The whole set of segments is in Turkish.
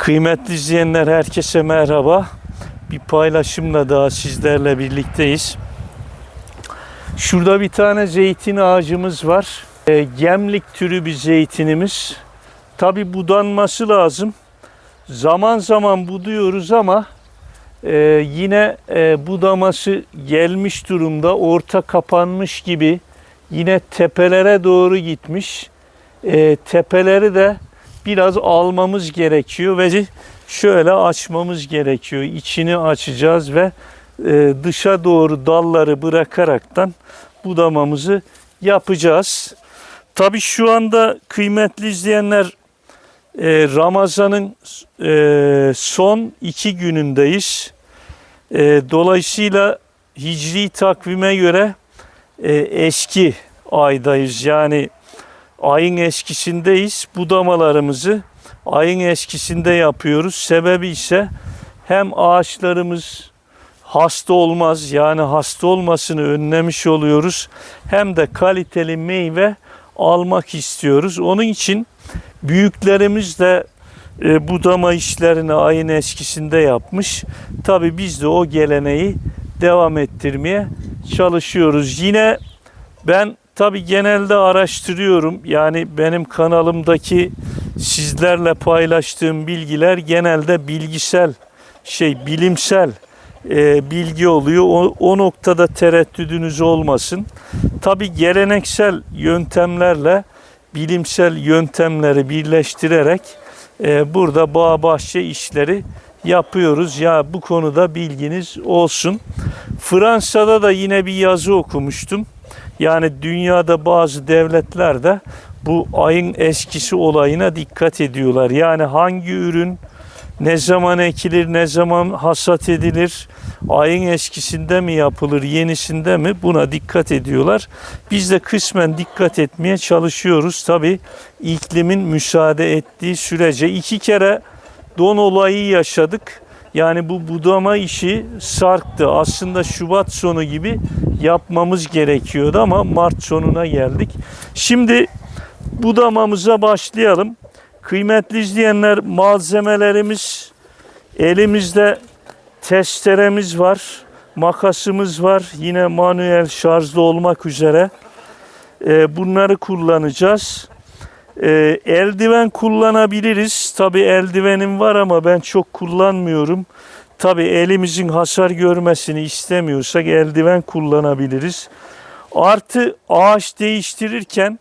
Kıymetli izleyenler, herkese merhaba. Bir paylaşımla daha sizlerle birlikteyiz. Şurada bir tane zeytin ağacımız var. Gemlik türü bir zeytinimiz. Tabi budanması lazım. Zaman zaman buduyoruz ama yine budaması gelmiş durumda. Orta kapanmış gibi. Yine tepelere doğru gitmiş. Tepeleri de biraz almamız gerekiyor ve şöyle açmamız gerekiyor. İçini açacağız ve dışa doğru dalları bırakaraktan budamamızı yapacağız. Tabii şu anda kıymetli izleyenler, Ramazan'ın son 2 günündeyiz. Dolayısıyla hicri takvime göre eski aydayız. Yani ayın eskisindeyiz. Budamalarımızı ayın eskisinde yapıyoruz. Sebebi ise hem ağaçlarımız hasta olmaz, yani hasta olmasını önlemiş oluyoruz. Hem de kaliteli meyve almak istiyoruz. Onun için büyüklerimiz de budama işlerini ayın eskisinde yapmış. Tabii biz de o geleneği devam ettirmeye çalışıyoruz. Yine ben tabii genelde araştırıyorum. Yani benim kanalımdaki sizlerle paylaştığım bilgiler genelde bilimsel bilgi oluyor. O noktada tereddüdünüz olmasın. Tabii geleneksel yöntemlerle bilimsel yöntemleri birleştirerek burada bağ bahçe işleri yapıyoruz. Ya bu konuda bilginiz olsun. Fransa'da da yine bir yazı okumuştum. Yani dünyada bazı devletler de bu ayın eskisi olayına dikkat ediyorlar. Yani hangi ürün ne zaman ekilir, ne zaman hasat edilir, ayın eskisinde mi yapılır, yenisinde mi, buna dikkat ediyorlar. Biz de kısmen dikkat etmeye çalışıyoruz. Tabii iklimin müsaade ettiği sürece 2 kere don olayı yaşadık. Yani bu budama işi sarktı. Aslında Şubat sonu gibi yapmamız gerekiyordu ama Mart sonuna geldik. Şimdi budamamıza başlayalım. Kıymetli izleyenler, malzemelerimiz elimizde, testeremiz var, makasımız var. Yine manuel şarjlı olmak üzere bunları kullanacağız. Eldiven kullanabiliriz. Tabii eldivenim var ama ben çok kullanmıyorum. Tabii elimizin hasar görmesini istemiyorsak eldiven kullanabiliriz. Artı ağaç değiştirirken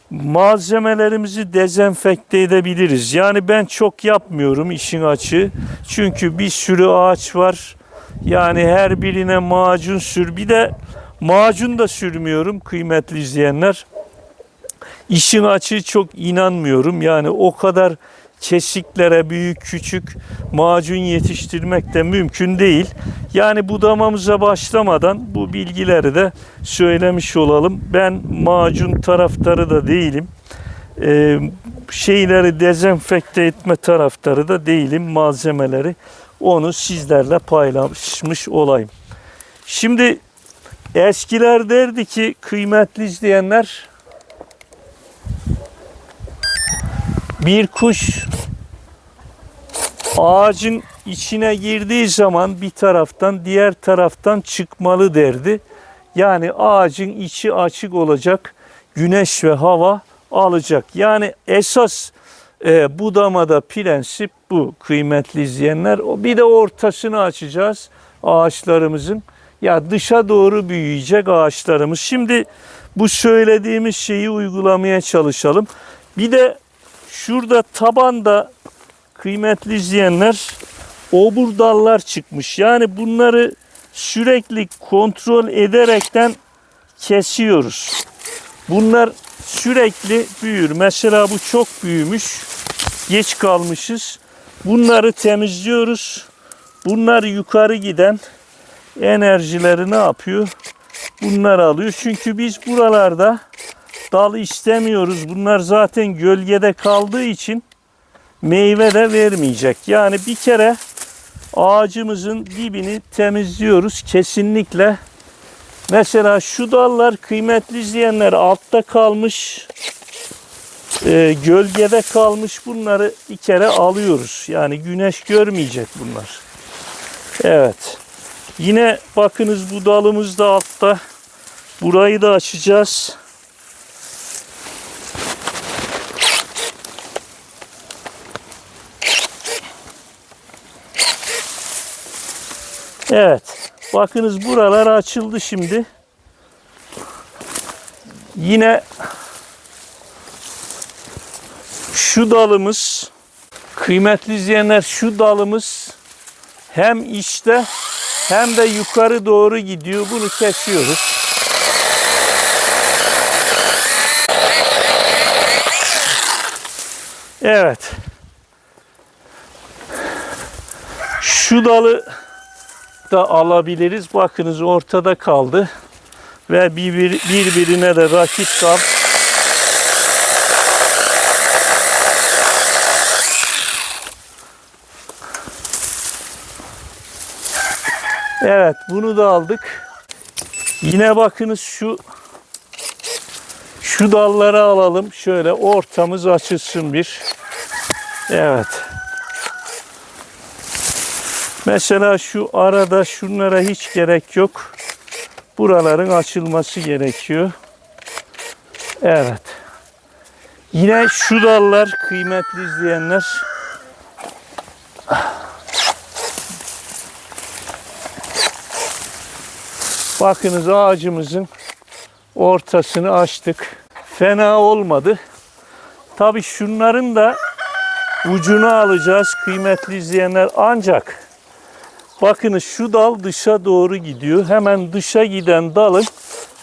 malzemelerimizi dezenfekte edebiliriz. Yani ben çok yapmıyorum işin açığı. Çünkü bir sürü ağaç var. Yani her birine macun sür. Bir de macun da sürmüyorum kıymetli izleyenler. İşin açığı çok inanmıyorum. Yani o kadar kesiklere büyük küçük macun yetiştirmek de mümkün değil. Yani budamamıza başlamadan bu bilgileri de söylemiş olalım. Ben macun taraftarı da değilim. Şeyleri dezenfekte etme taraftarı da değilim, malzemeleri. Onu sizlerle paylaşmış olayım. Şimdi eskiler derdi ki kıymetli izleyenler, bir kuş ağacın içine girdiği zaman bir taraftan diğer taraftan çıkmalı derdi. Yani ağacın içi açık olacak, güneş ve hava alacak. Yani esas budamada prensip bu kıymetli izleyenler. Bir de ortasını açacağız ağaçlarımızın. Ya dışa doğru büyüyecek ağaçlarımız. Şimdi bu söylediğimiz şeyi uygulamaya çalışalım. Bir de şurada tabanda kıymetli izleyenler obur dallar çıkmış. Yani bunları sürekli kontrol ederekten kesiyoruz. Bunlar sürekli büyür. Mesela bu çok büyümüş. Geç kalmışız. Bunları temizliyoruz. Bunlar yukarı giden enerjileri ne yapıyor? Bunlar alıyor. Çünkü biz buralarda dal istemiyoruz. Bunlar zaten gölgede kaldığı için meyve de vermeyecek. Yani bir kere ağacımızın dibini temizliyoruz kesinlikle. Mesela şu dallar kıymetli izleyenler altta kalmış. Gölgede kalmış bunları bir kere alıyoruz. Yani güneş görmeyecek bunlar. Evet. Yine bakınız bu dalımız da altta. Burayı da açacağız. Evet. Bakınız buralar açıldı şimdi. Yine şu dalımız, kıymetli izleyenler, şu dalımız hem içte hem de yukarı doğru gidiyor. Bunu kesiyoruz. Evet. Şu dalı da alabiliriz. Bakınız ortada kaldı. Ve birbirine de rakip dal. Evet, bunu da aldık. Yine bakınız şu dalları alalım. Şöyle ortamız açılsın bir. Evet. Mesela şu arada şunlara hiç gerek yok. Buraların açılması gerekiyor. Evet. Yine şu dallar, kıymetli izleyenler. Bakınız ağacımızın ortasını açtık. Fena olmadı. Tabii şunların da ucunu alacağız kıymetli izleyenler. Ancak bakınız şu dal dışa doğru gidiyor. Hemen dışa giden dalın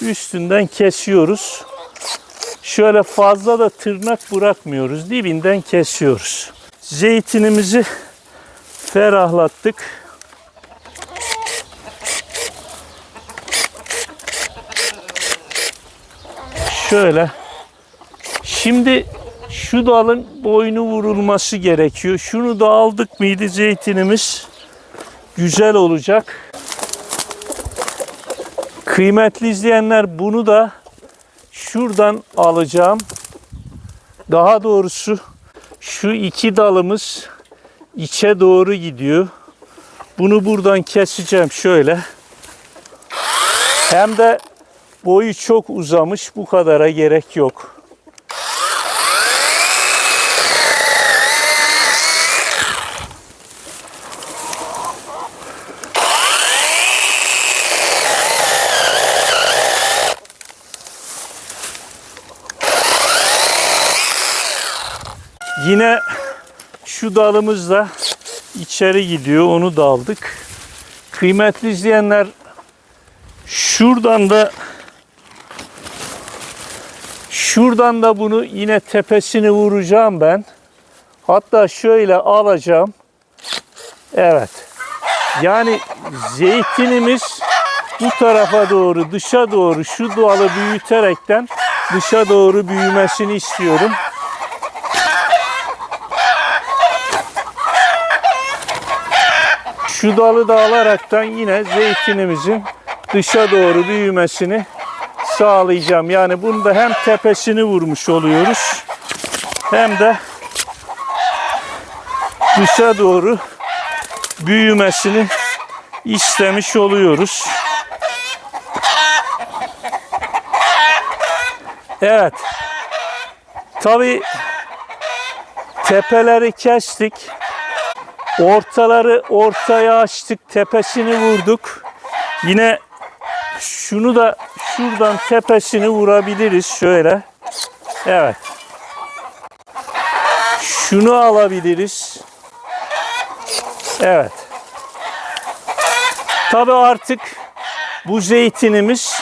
üstünden kesiyoruz. Şöyle fazla da tırnak bırakmıyoruz. Dibinden kesiyoruz. Zeytinimizi ferahlattık. Şöyle. Şimdi şu dalın boynu vurulması gerekiyor. Şunu da aldık mıydı zeytinimiz güzel olacak. Kıymetli izleyenler, bunu da şuradan alacağım. Daha doğrusu şu iki dalımız içe doğru gidiyor. Bunu buradan keseceğim şöyle. Hem de boyu çok uzamış, bu kadara gerek yok. Yine şu dalımız da içeri gidiyor. Onu da aldık. Kıymetli izleyenler, şuradan da bunu yine tepesini vuracağım ben. Hatta şöyle alacağım. Evet. Yani zeytinimiz bu tarafa doğru, dışa doğru şu dalı büyüterekten dışa doğru büyümesini istiyorum. Şu dalı da alaraktan yine zeytinimizin dışa doğru büyümesini sağlayacağım. Yani bunu da hem tepesini vurmuş oluyoruz hem de dışa doğru büyümesini istemiş oluyoruz. Evet. Tabii tepeleri kestik. Ortaları ortaya açtık. Tepesini vurduk. Yine şunu da şuradan tepesini vurabiliriz şöyle. Evet. Şunu alabiliriz. Evet. Tabii artık bu zeytinimiz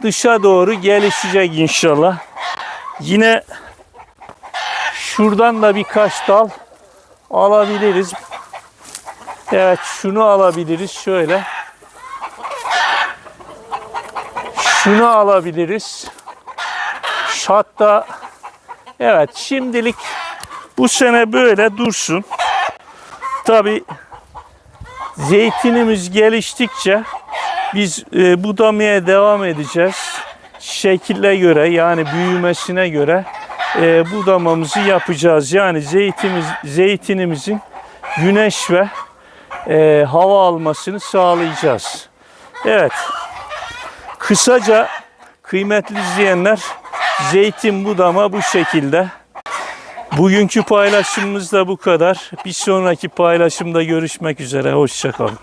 dışa doğru gelişecek inşallah. Yine şuradan da birkaç dal alabiliriz. Evet, şunu alabiliriz şöyle. Şunu alabiliriz. Hatta evet, şimdilik bu sene böyle dursun. Tabii zeytinimiz geliştikçe biz budamaya devam edeceğiz. Şekile göre, yani büyümesine göre budamamızı yapacağız. Yani zeytinimizin güneş ve hava almasını sağlayacağız. Evet. Kısaca kıymetli izleyenler, zeytin budama bu şekilde. Bugünkü paylaşımımız da bu kadar. Bir sonraki paylaşımda görüşmek üzere. Hoşça kalın.